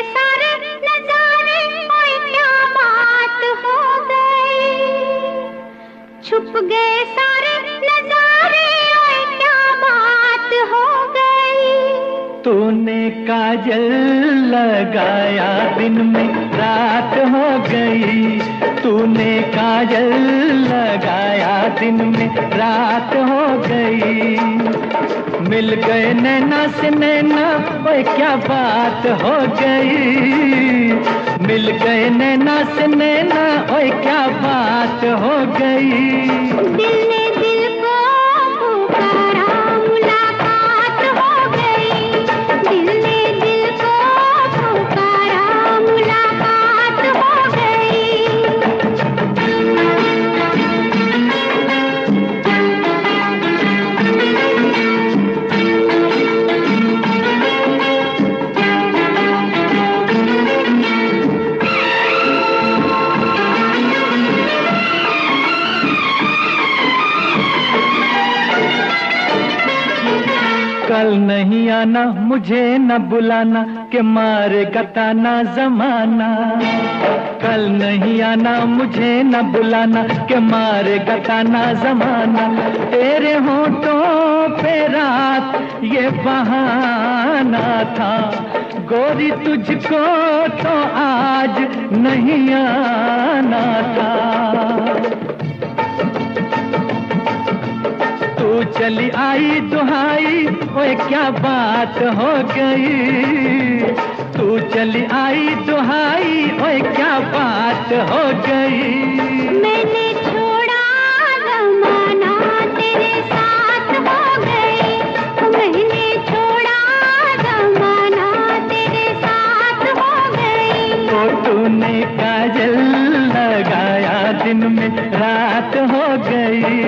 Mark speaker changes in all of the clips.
Speaker 1: सारे नजारे, ओए क्या बात हो गई। छुप गए सारे नजारे, ओए क्या बात हो गई।
Speaker 2: तूने काजल लगाया दिन में रात हो गई। तूने काजल लगाया दिन में रात हो गई। मिल गए नैना से नैना, ओए क्या बात हो गई। मिल गए नैना से नैना, ओए क्या बात हो गई।
Speaker 1: दिल ने दिल को पुकारा, मुलाकात हो गई। दिल ने दिल को पुकारा, मुलाकात हो गई।
Speaker 2: कल नहीं आना, मुझे न बुलाना, के मारेगा ताना जमाना। कल नहीं आना, मुझे न बुलाना, के मारेगा ताना जमाना। तेरे होठों पे रात ये बहाना था, गोरी तुझको तो आज नहीं आना था। तू चली आई दुहाई, ओए क्या बात हो गई। तू चली आई दुहाई, ओए क्या बात हो गई।
Speaker 1: मैंने छोड़ा जमाना, तेरे साथ हो गई। मैंने छोड़ा जमाना, तेरे साथ हो गई।
Speaker 2: तो तूने काजल लगाया दिन में रात हो गई।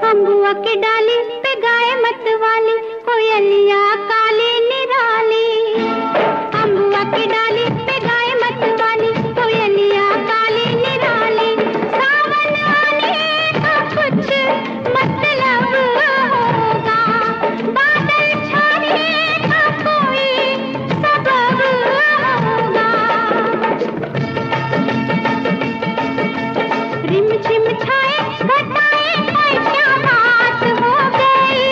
Speaker 1: अम्बुआ की डाली पे गाय मत वाली, कोयलिया काली निराली। अम्बुआ की डाली पे गाय मत वाली, कोयलिया काली निराली। सावन आने का कुछ मतलब होगा, बादल छाने का कोई सबब होगा। रिम झिम छाए घटाए, ओए क्या बात हो गई।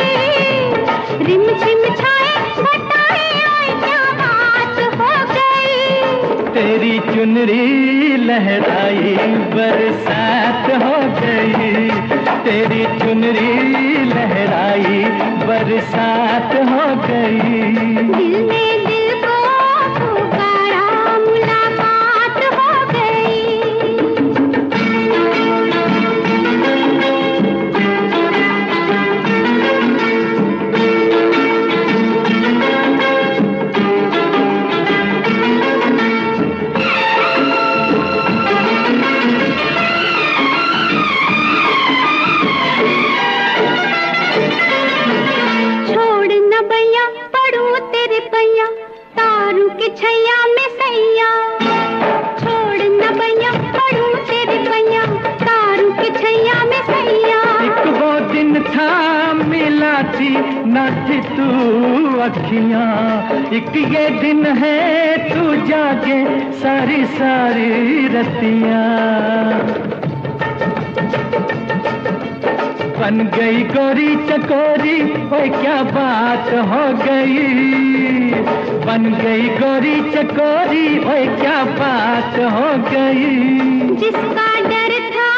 Speaker 1: रिम झिम छाए घटाए, ओए क्या बात हो गई।
Speaker 2: तेरी चुनरी लहराई बरसात हो गई। तेरी चुनरी लहराई बरसात हो गई।
Speaker 1: दिल ने दिल को पुकारा, मुलाकात हो गई। छोड़ न भैया पढ़ू तेरे पैया, तारू के छैया में सैया। छोड़ न भैया पढ़ू तेरे पैया, तारू के छैया में सैया।
Speaker 2: एक वो दिन था मिला थी न थी तू अखियां, एक ये दिन है तू जागे सारी सारी रतियां। बन गई गोरी चकोरी, ओए क्या बात हो गई। बन गई गोरी चकोरी, ओए क्या बात हो गई।
Speaker 1: जिसका डर था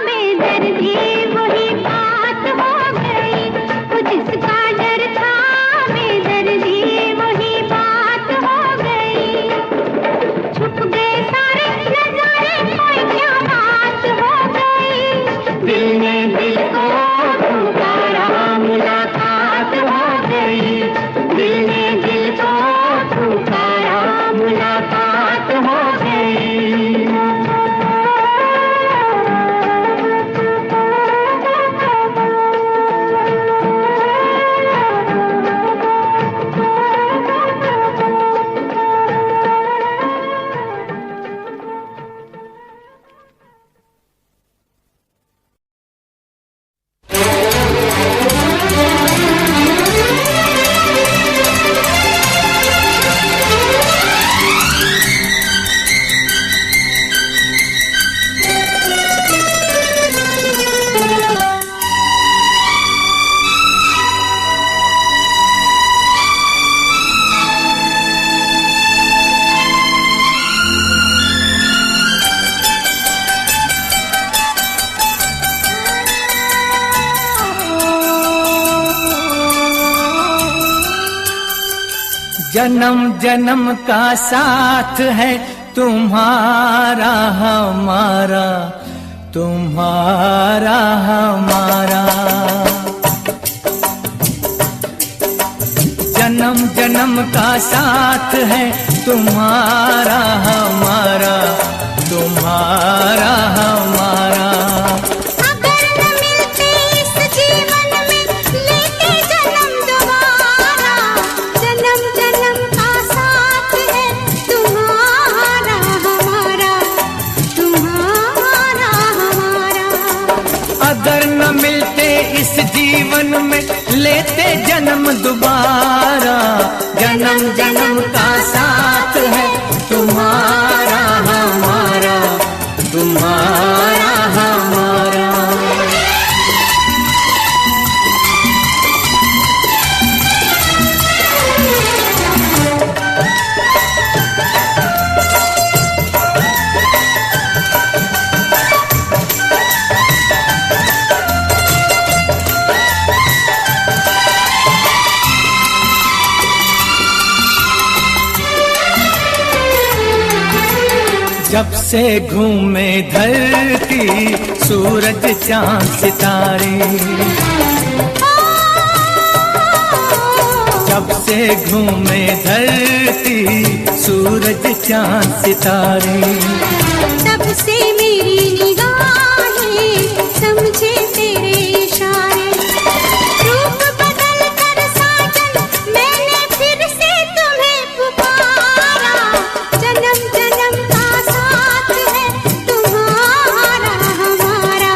Speaker 1: बेदर्दी, वही बात हो गई। वो जिसका डर था बेदर्दी, वही बात हो गई। छुप गए सारे नजारे, ओए क्या बात हो गई।
Speaker 2: दिल ने दिल को पुकारा, मुलाकात हो गई। दिल ने दिल को पुकारा, मुलाकात हो गई। जन्म जन्म का साथ है तुम्हारा हमारा, तुम्हारा हमारा। जन्म जन्म का साथ है तुम्हारा हमारा, तुम्हारा हमारा।
Speaker 1: अगर न मिलते इस जीवन में लेते जन्म दोबारा, जन्म जन्म का साथ है तुम्हारा हमारा, तुम्हारा हमारा।
Speaker 2: अगर न मिलते इस जीवन में लेते जन्म दोबारा, जन्म जन्म का साथ है तुम्हारा हमारा, तुम्हारा हमारा। जब से घूमे धरती सूरज चांद सितारे, जब से घूमे धरती सूरज चांद सितारे,
Speaker 1: तब से मेरी निगाहें समझे तेरे इशारे। रूप बदल कर साजन मैंने फिर से तुम्हें पुकारा, जन्म जन्म का साथ है तुम्हारा हमारा,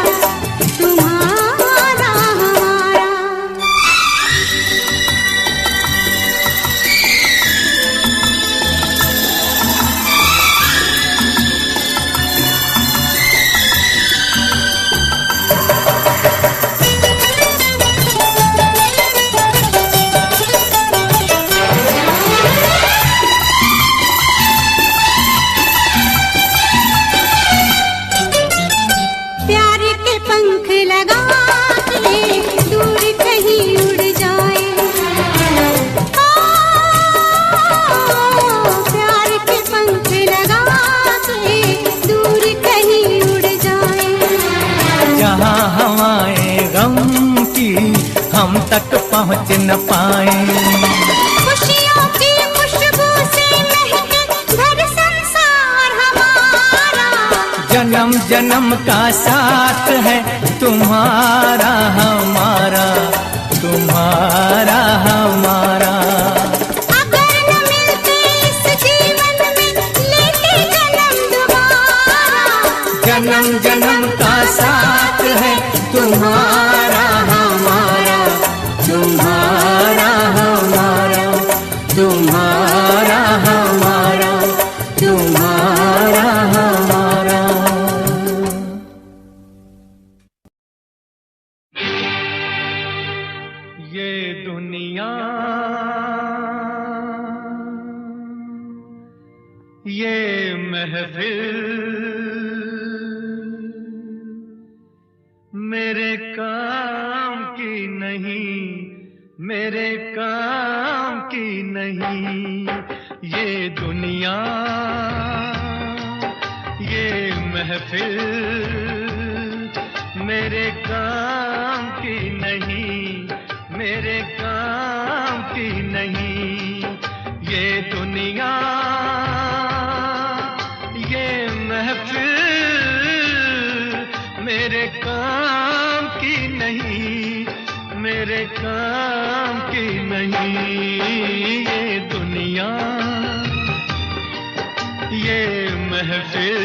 Speaker 1: तुम्हारा हमारा। प्यार के पंख लगा के दूर कहीं उड़ जाए, प्यार के पंख लगा के दूर कहीं उड़ जाए।
Speaker 2: जहाँ हवाएं गम की हम तक पहुँच न पाए,
Speaker 1: खुशियों की खुशबू से महके घर संसार हमारा,
Speaker 2: जन्म जन्म का साथ है तुम्हारा हमारा, तुम्हारा हमारा।
Speaker 1: अगर न मिलते इस जीवन में लेते जन्म दोबारा,
Speaker 2: जन्म जन्म का साथ है तुम्हारा हमारा, तुम्हारा हमारा, तुम्हारा हमारा, तुम्हारा हमारा। ये दुनिया, ये महफिल मेरे काम की नहीं, मेरे काम की नहीं। ये दुनिया, ये महफिल मेरे काम की नहीं, मेरे काम की नहीं। ये दुनिया, ये महफिल मेरे काम की नहीं, मेरे काम की नहीं। ये दुनिया, ये महफिल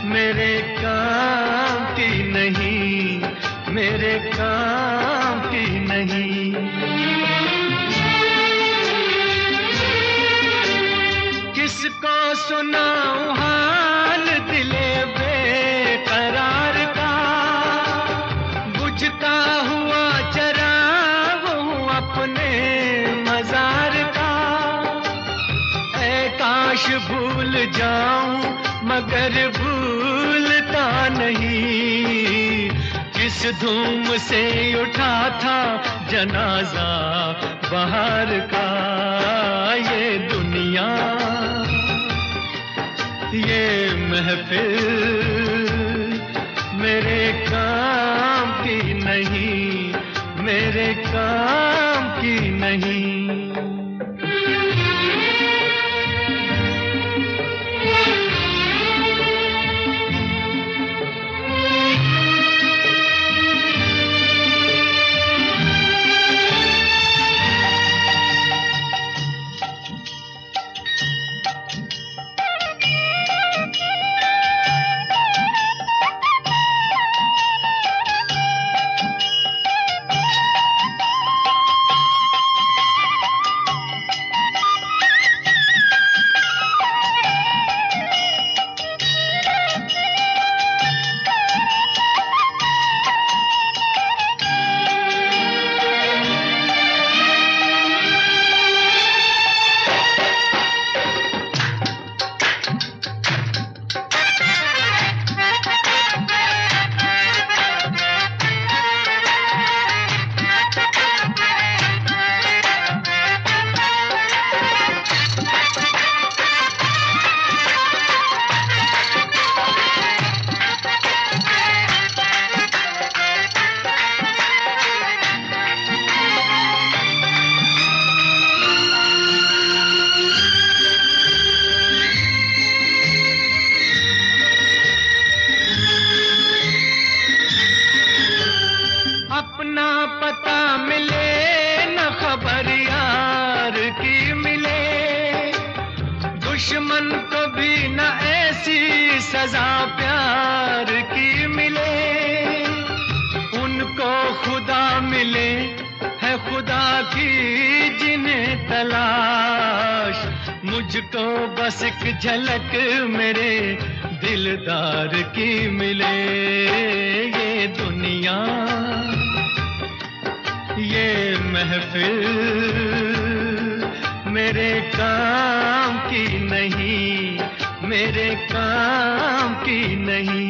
Speaker 2: मेरे काम की नहीं, मेरे काम की नहीं। किसको सुनाऊं हाल दिले बेकरार का, बुझता हुआ चराग हूँ अपने मजार का। ऐ काश भूल जाऊं मगर भूलता नहीं, जिस धूम से उठा था जनाजा बाहर का, ये दुनिया ये महफिल मेरे काम की नहीं, मेरे काम की नहीं। अपना पता मिले न खबर यार की मिले, दुश्मन को भी न ऐसी सजा प्यार की मिले। उनको खुदा मिले है खुदा की जिन्हें तलाश, मुझको बस एक झलक मेरे दिलदार की मिले। ये दुनिया ये महफिल मेरे काम की नहीं, मेरे काम की नहीं।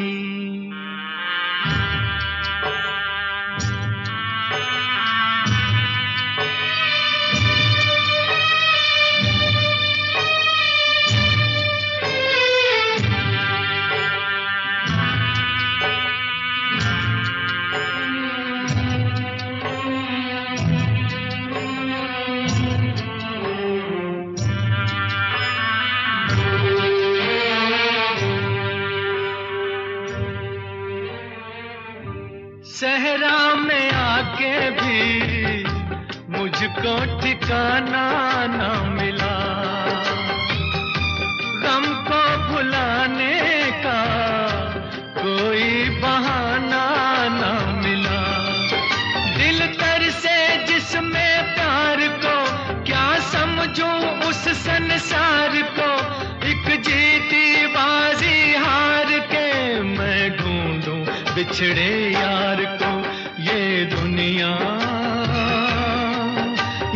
Speaker 2: सहरा में आके भी मुझको ठिकाना ना मिला, गम को भुलाने का कोई बहाना ना मिला। दिल तर से जिसमें प्यार को क्या समझूं उस संसार को, एक जीती बाजी हार के मैं ढूंढूं बिछड़े यार को। ये दुनिया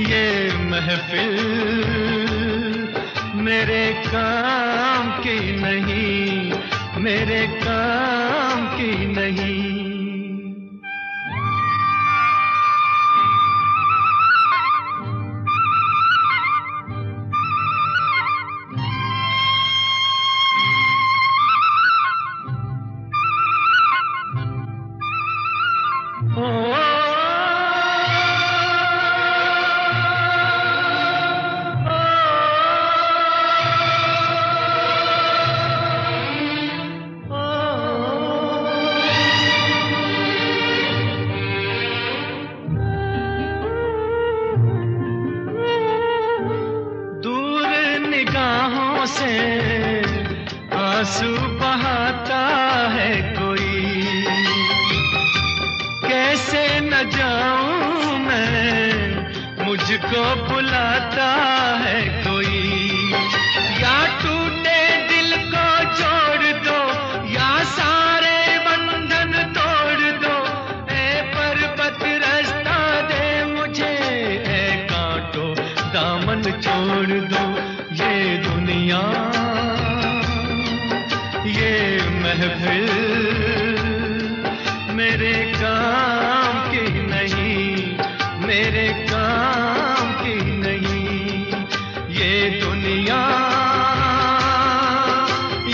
Speaker 2: ये महफिल मेरे काम की नहीं, मेरे काम की नहीं। से आंसू बहाता है कोई, कैसे न जाऊं मैं, मुझको बुलाता है कोई। या टूटे दिल को जोड़ दो या सारे बंधन तोड़ दो, ऐ पर्वत रास्ता दे मुझे, ऐ कांटो दामन छोड़ दो। ये दुनिया ये महफिल मेरे काम की नहीं, मेरे काम की नहीं। ये दुनिया,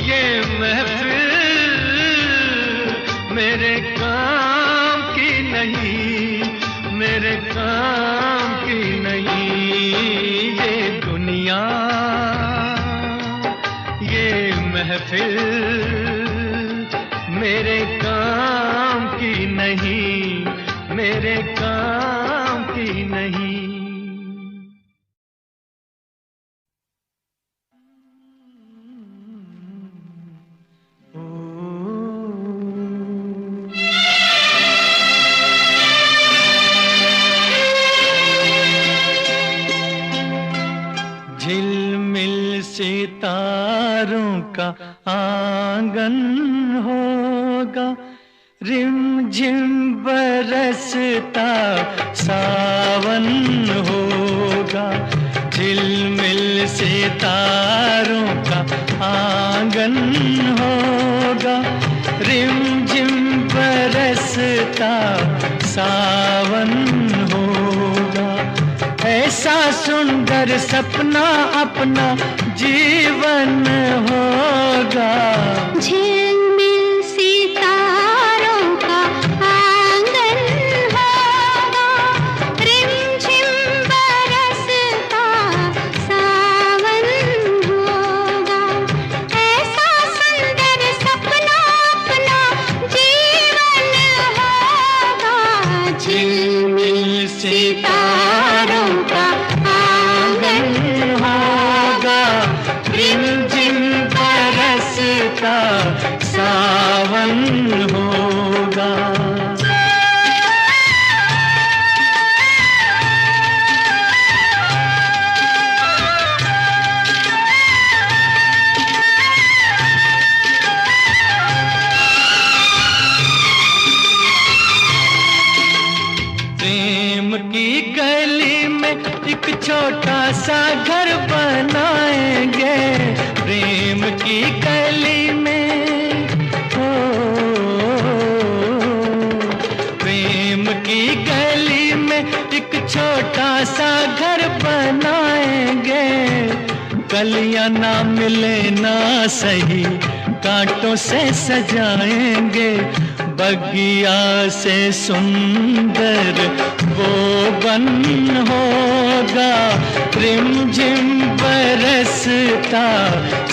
Speaker 2: ये महफिल मेरे काम की नहीं, मेरे काम की नहीं। ये दुनिया, ये महफिल मेरे काम की नहीं, मेरे काम की नहीं। झिलमिल सितारों का आंगन होगा, रिमझिम बरसता सावन होगा। झिलमिल सितारों का आंगन होगा, रिमझिम बरसता सावन होगा। ऐसा सुंदर सपना अपना जीवन होगा।
Speaker 1: झिलमिल सितारों का आंगन होगा, रिमझिम बरसता सावन होगा। ऐसा सुंदर सपना अपना जीवन होगा। झिलमिल सितारों का आंगन होगा, रिमझिम बरसता सावन होगा। प्रेम की गली में एक छोटा सा घर बनाएंगे, प्रेम की गली में, ओ, प्रेम की गली में एक छोटा सा घर बनाएंगे। कलियां ना मिले ना सही, कांटों से सजाएंगे। बगिया से सुंदर वो बन होगा, रिमझिम बरसता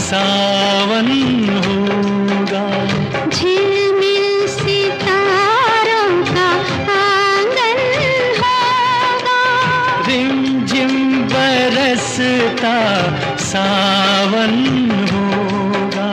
Speaker 1: सावन होगा। झिलमिल सितारों का आंगन होगा,
Speaker 2: रिमझिम बरसता सावन होगा।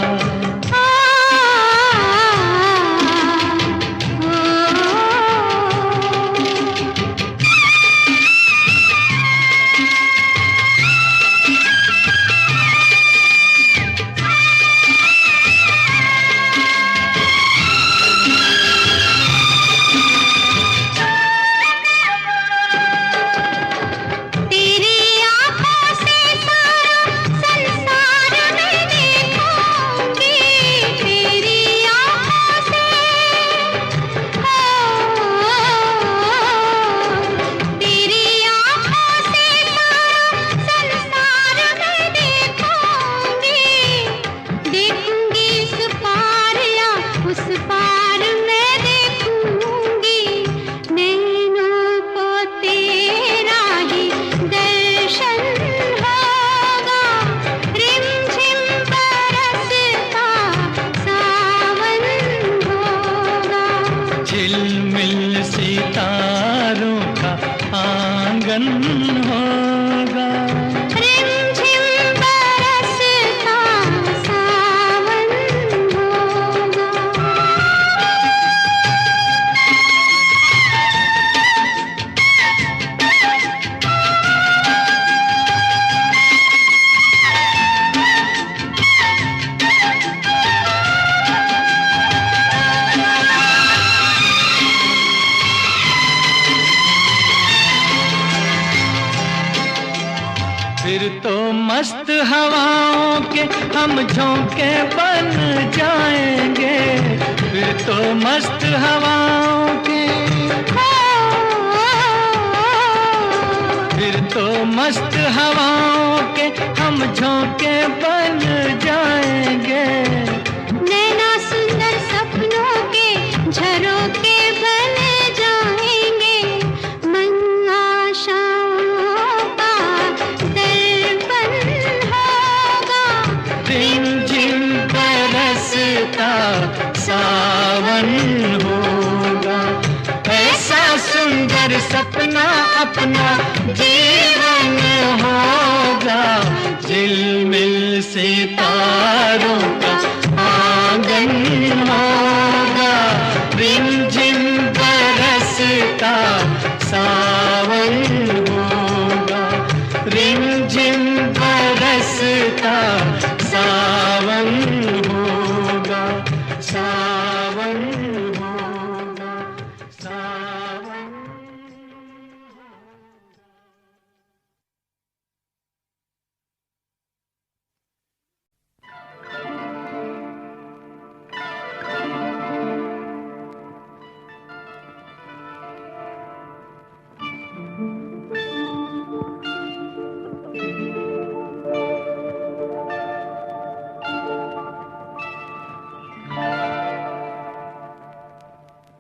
Speaker 2: झिलमिल सितारों का आंगन होगा,
Speaker 1: रिमझिम बरसता सावन होगा।
Speaker 2: फिर तो मस्त हवाओं के हम झोंके बन जाएंगे। फिर तो मस्त हवाओं के, फिर तो मस्त हवाओं के हम झोंके बन जाएंगे।
Speaker 1: नैना सुंदर सपनों के झरोखे बन जाएंगे। मन आशाओं का दर्पण होगा।
Speaker 2: रिमझिम बरसता सावन होगा। ऐसा सुंदर सपना अपना जीवन होगा। झिलमिल सितारों का आंगन होगा। रिमझिम बरसता सावन होगा। रिमझिम बरसता सावन होगा। सावन होगा। सावन।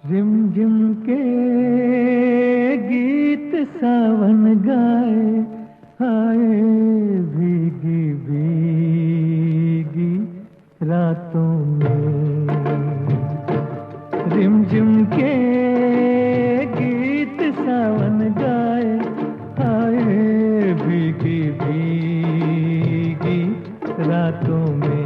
Speaker 2: रिमझिम के गीत सावन गाए, आए भीगी भीगी रातों में। रिमझिम के गीत सावन गाए, आए भीगी भीगी रातों में।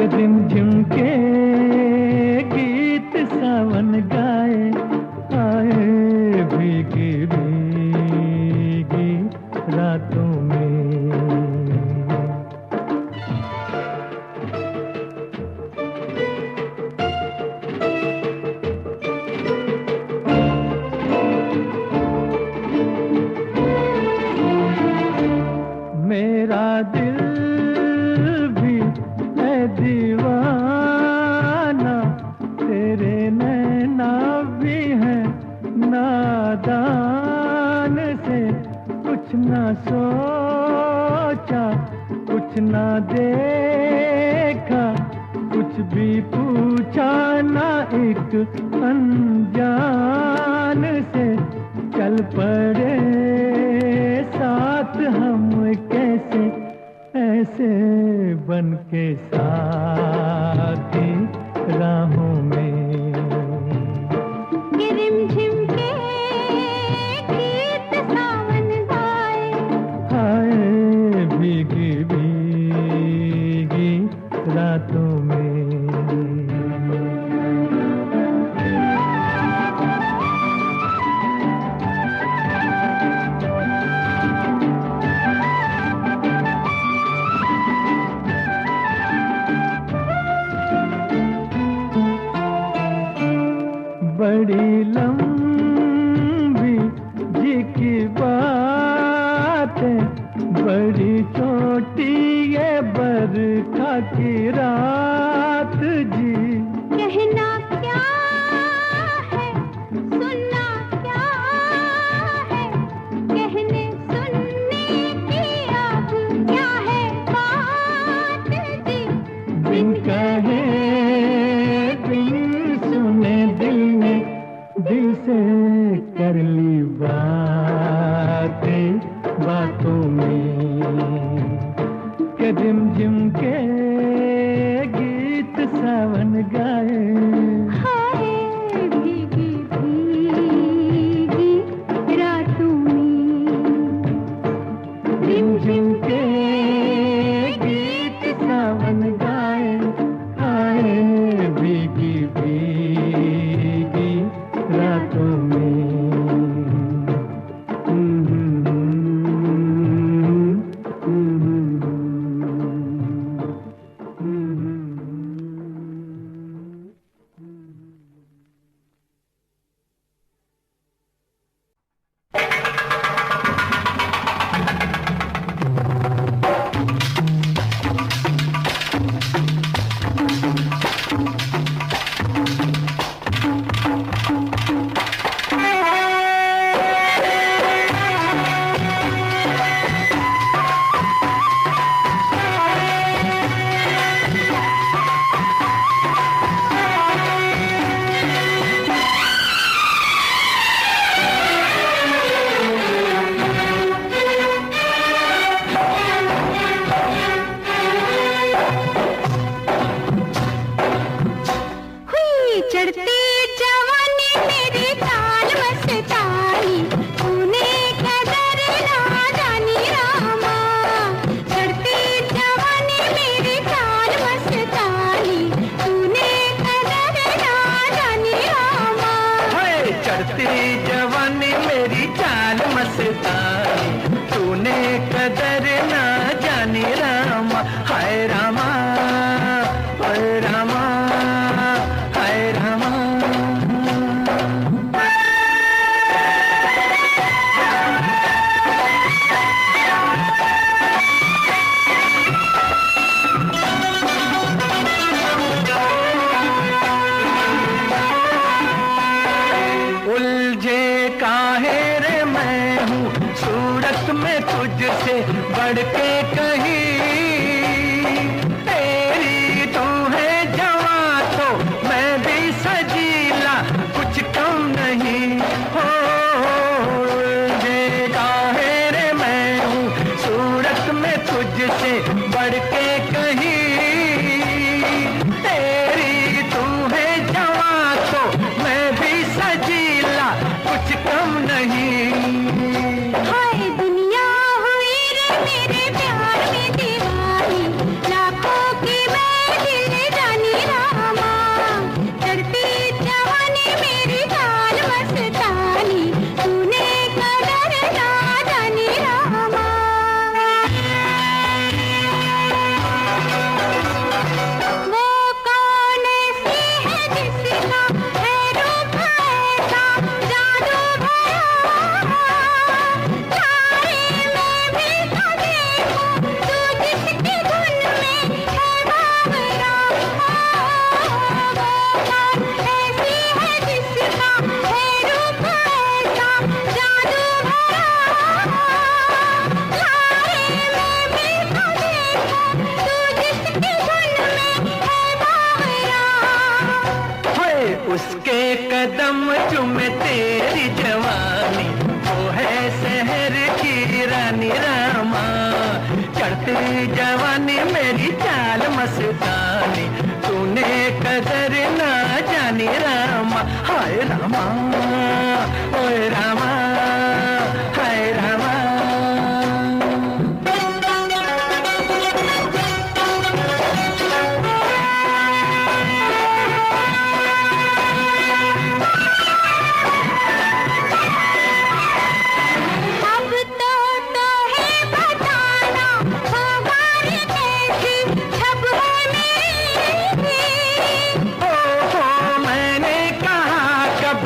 Speaker 2: रिमझिम के गीत सावन गाए, आए भीगी भीगी रातों में। मेरा दिल भी है दीवाना, तेरे नैना भी है नादान से। कुछ ना सोचा, कुछ ना देखा, कुछ भी पूछा ना एक अनजान से। चल पड़े साथ हम कैसे, ऐसे बन के साथी राहों में।
Speaker 1: रिमझिम के गीत सावन गाए,
Speaker 2: आए भीगी भीगी रातों में। बड़ी लंबी जी की बात है, बड़ी छोटी ये बरखा की रात जी।
Speaker 1: कहना क्या है, सुनना क्या है, कहने सुनने की अब
Speaker 2: कर ली बातें बातों में के झिम के गीत सावन गाए।
Speaker 1: हाय भीगी भीगी रातों में
Speaker 2: झिम के गीत सावन गाए। आए भीगी भीगी रातों में। मैंने कहा कब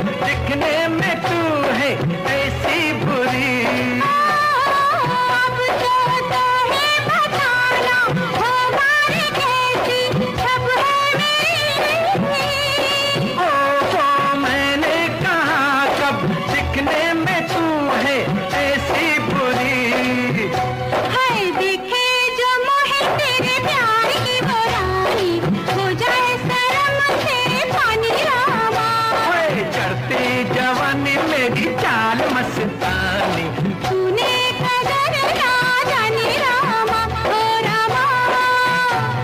Speaker 2: चाल मस्तानी।
Speaker 1: तूने कदर ना जानी रामा, ओ रामा,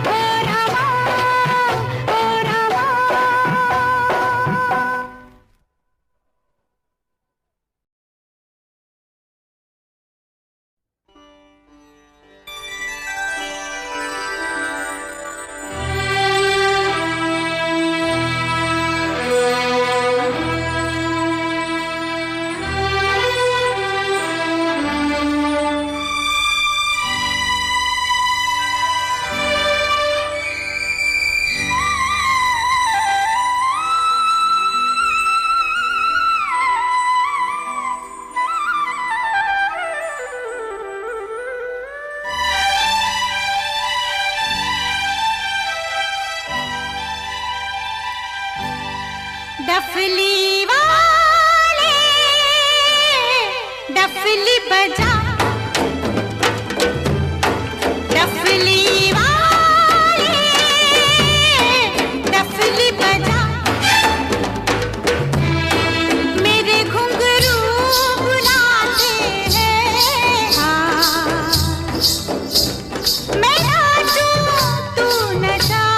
Speaker 1: ओ रामा, ओ रामा। डफली वाले डफली बजा, डफली वाले डफली बजा, मेरे घुंघरू बुलाते हैं। हाँ मैं नाचूं तू नचा,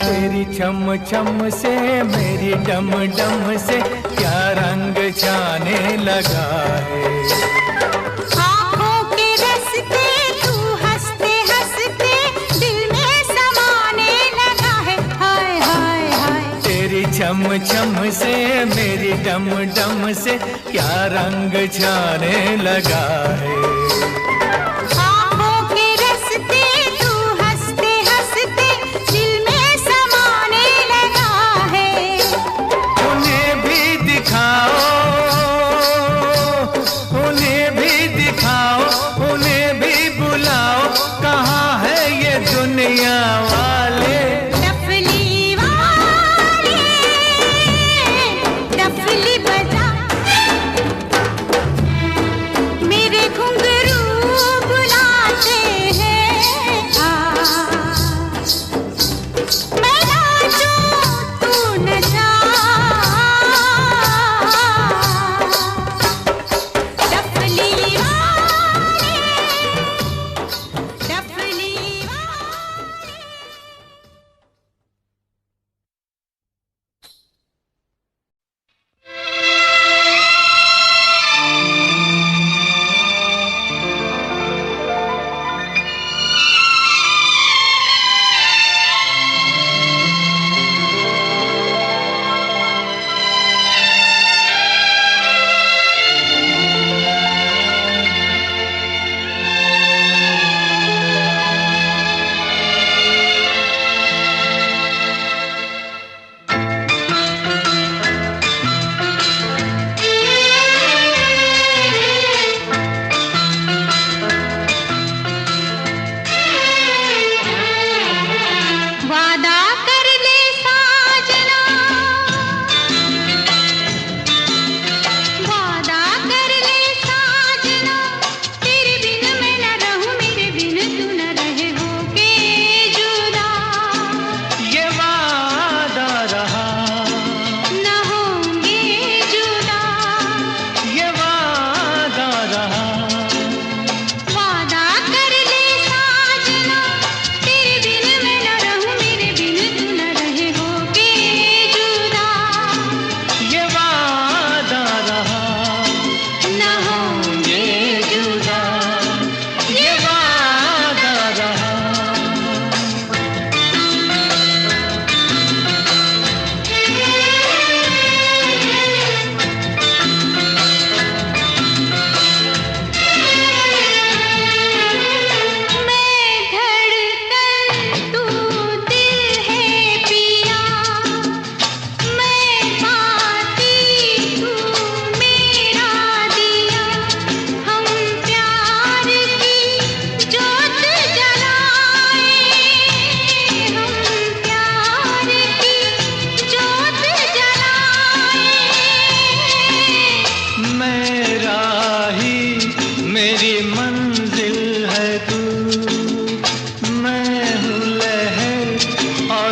Speaker 2: तेरी छम छम से मेरी डम डम से क्या रंग जाने लगा है।
Speaker 1: आँखों के रस्ते तू हंसते हंसते दिल में समाने लगा है। हाय हाय हाय
Speaker 2: तेरी छम छम से मेरी डम डम से क्या रंग जाने लगा है। दुनिया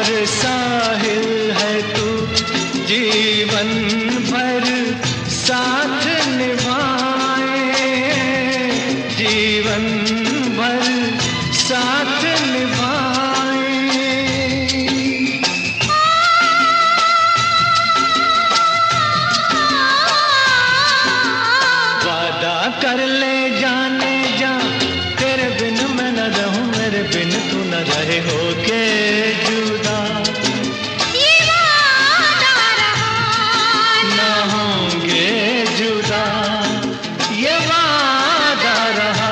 Speaker 2: और साहिल है तू, जीवन भर साथ निभाए, जीवन भर साथ निभाए। वादा कर ले जाने जा, तेरे बिन मैं न रहूं, मेरे बिन तू न रहे, होके जुदा
Speaker 1: ये वादा रहा
Speaker 2: न होंगे जुदा, ये वादा रहा।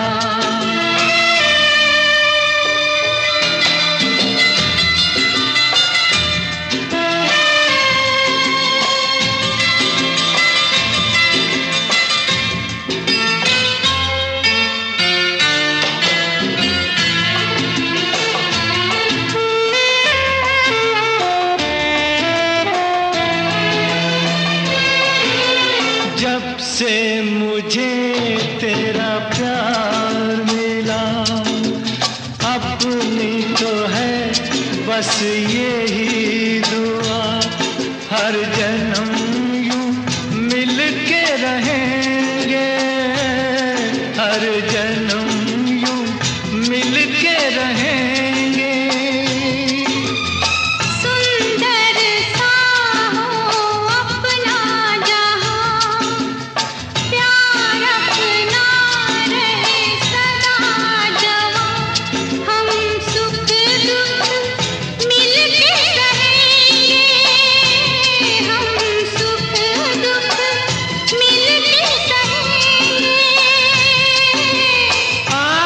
Speaker 2: जब से मुझे तेरा प्यार मिला, अपनी तो है बस यही दुआ, हर जन्म यूं मिल के रहेंगे, हर जन्म यूं मिल के रहेंगे।
Speaker 1: सुंदर सा हो अपना जहां, प्यार अपना रहे सदा जवां, हम सुख दुख मिल के रहेंगे, हम सुख दुख मिल के सहेंगे। वादा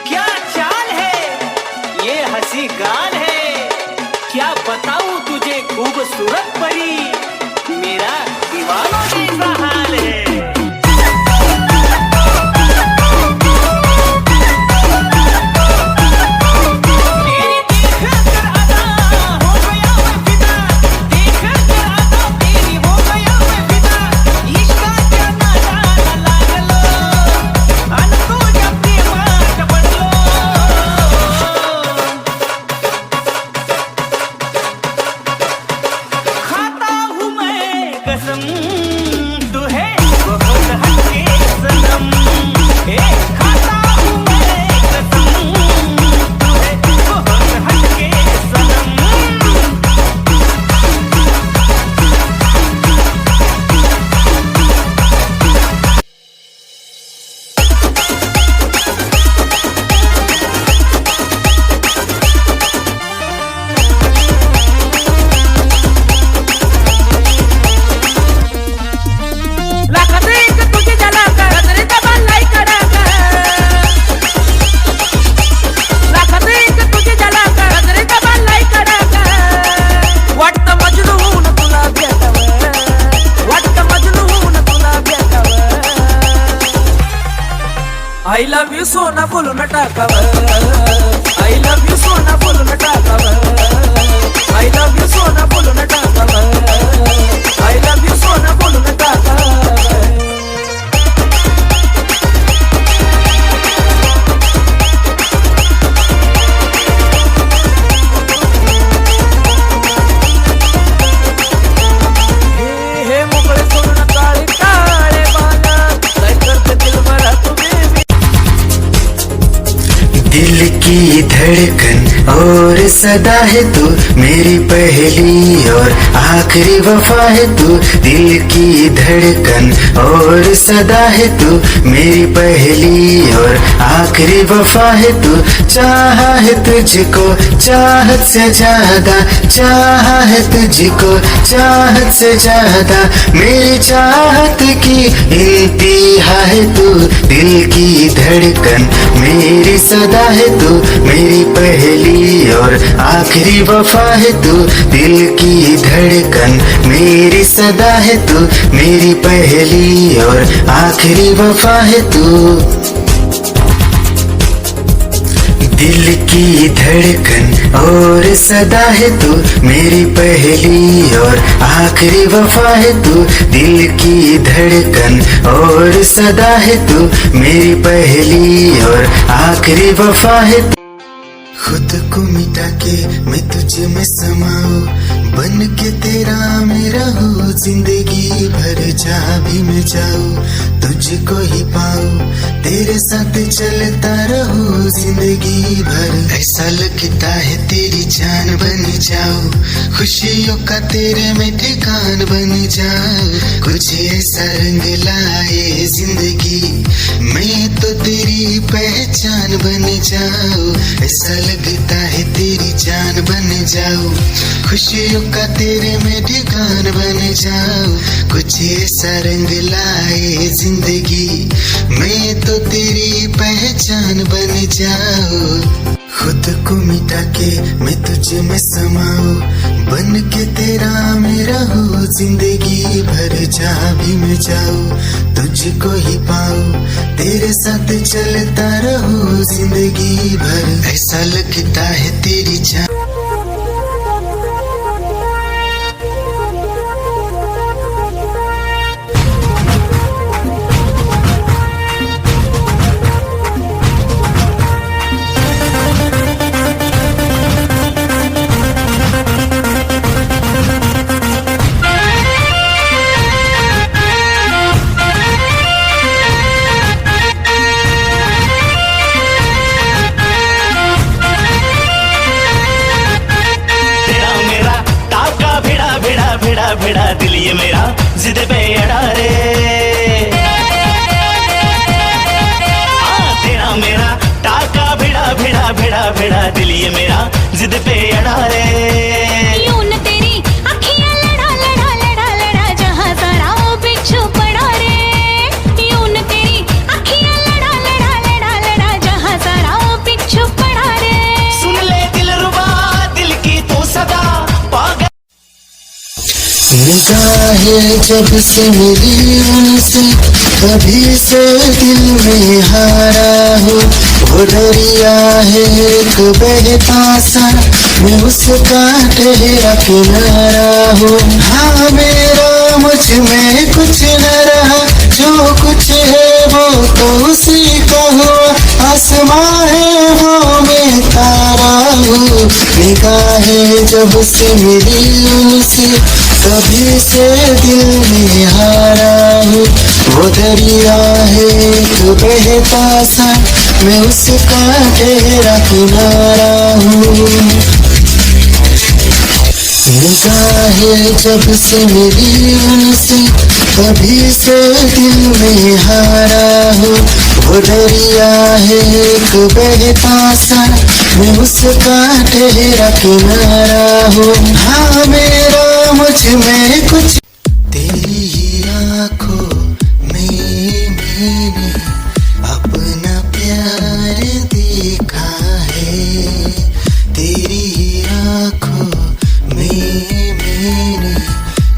Speaker 3: क्या चाल है, ये हंसी गाल है, क्या बताऊं तुझे खूबसूरत परी, मेरा दीवानों जैसा हाल है। तेरी देखकर अदा हो गया मैं फिदा, देखकर अदा तेरी हो गया मैं फिदा, इश्क का क्या नादान लागलो, अनको जब प्रेमात पडलो। खाता
Speaker 4: धड़कन और सदा है तू मेरी पहली और आखिरी वफा है तू, दिल की धड़कन और सदा है तू मेरी पहली और आखिरी वफा है तू। चाहा है तुझको चाहत से ज्यादा, चाहा है तुझको चाहत से ज्यादा, मेरी चाहत की इंतहा है तू, दिल की धड़कन मेरी सदा है तू मेरी पहली और आखिरी वफा है तू, दिल की धड़कन मेरी सदा है तू मेरी पहली और आखिरी वफा है तू। दिल की धड़कन और सदा है तू मेरी पहली और आखिरी वफा है तू, दिल की धड़कन और सदा है तू मेरी पहली और आखिरी वफा है तू। खुद को मिटा के मैं तुझ में समाऊं, बन के तेरा मैं रहूं, जिंदगी भर जहाँ भी मैं जाऊं तुझको ही पाऊं, तेरे साथ चलता रहूं जिंदगी भर। ऐसा लगता है तेरी जान बन जाऊं, खुशियों का तेरे में ठिकान बन जाऊं, कुछ ऐसा रंग लाए जिंदगी मैं तो तेरी पहचान बन जाऊं। ऐसा लगता है तेरी जान बन जाऊं, खुशियों का तेरे में ठिकान बन जाऊं, कुछ ऐसा रंग लाए जिंदगी मैं तो तेरी पहचान बन जाऊं। खुद को मिटा के मैं तुझ में समाऊं, बन के तेरा मैं रहूं, जिंदगी भर जहाँ भी मैं जाऊं तुझको ही पाऊं, तेरे साथ चलता रहूं जिंदगी भर। ऐसा लगता है तेरी जान
Speaker 5: भिड़ा दिल ये मेरा जिद पे अड़ा रे, तेरा मेरा टाका भिड़ा भिड़ा भिड़ा भिड़ा दिल ये मेरा जिद पे अड़ा रे।
Speaker 1: यूं न तेरी अखियां लड़ा लड़ा लड़ा लड़ा जहां सारा वो बिच्छू पड़ा रे, यूं न तेरी अखियां लड़ा लड़ा लड़ा लड़ा जहां सारा वो बिच्छू पड़ा रे।
Speaker 5: सुन ले दिलरुबा दिल की तू सदा पागल।
Speaker 4: निगाहें जब से मिली उनसे कभी से दिल में हारा हूँ, वो दरिया है एक बहता सा मैं उसका ठहरा किनारा हूँ। हाँ मेरा मुझ में कुछ न रहा, जो कुछ है वो तो उसी का हुआ, आसमां है वो मैं तारा हूँ। निगाहें जब से मिली उनसे कभी से दिल में हारा हूँ, वो दरिया है तो बहता सा मैं उसका ठहरा किनारा हूँ। निगाहें जब से मिली उनसे कभी से दिल में हारा हूँ, वो दरिया है एक बहता सा मैं उसका ठहरा किनारा हूँ। हाँ मेरा मुझ में कुछ तेरी ही आँखों में मैंने अपना प्यार देखा है, तेरी ही आँखों में मैंने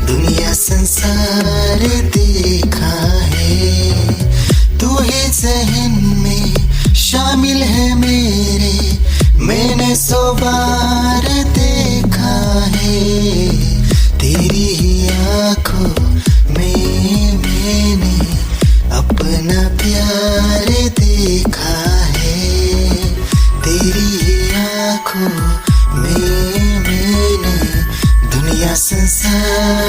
Speaker 4: दुनिया संसार देखा है, तू ही जहन में शामिल है मेरे मैंने सौ बार देखा है, तेरी ही आँखों में मैंने अपना प्यार देखा है, तेरी ही आँखों में मैंने दुनिया संसार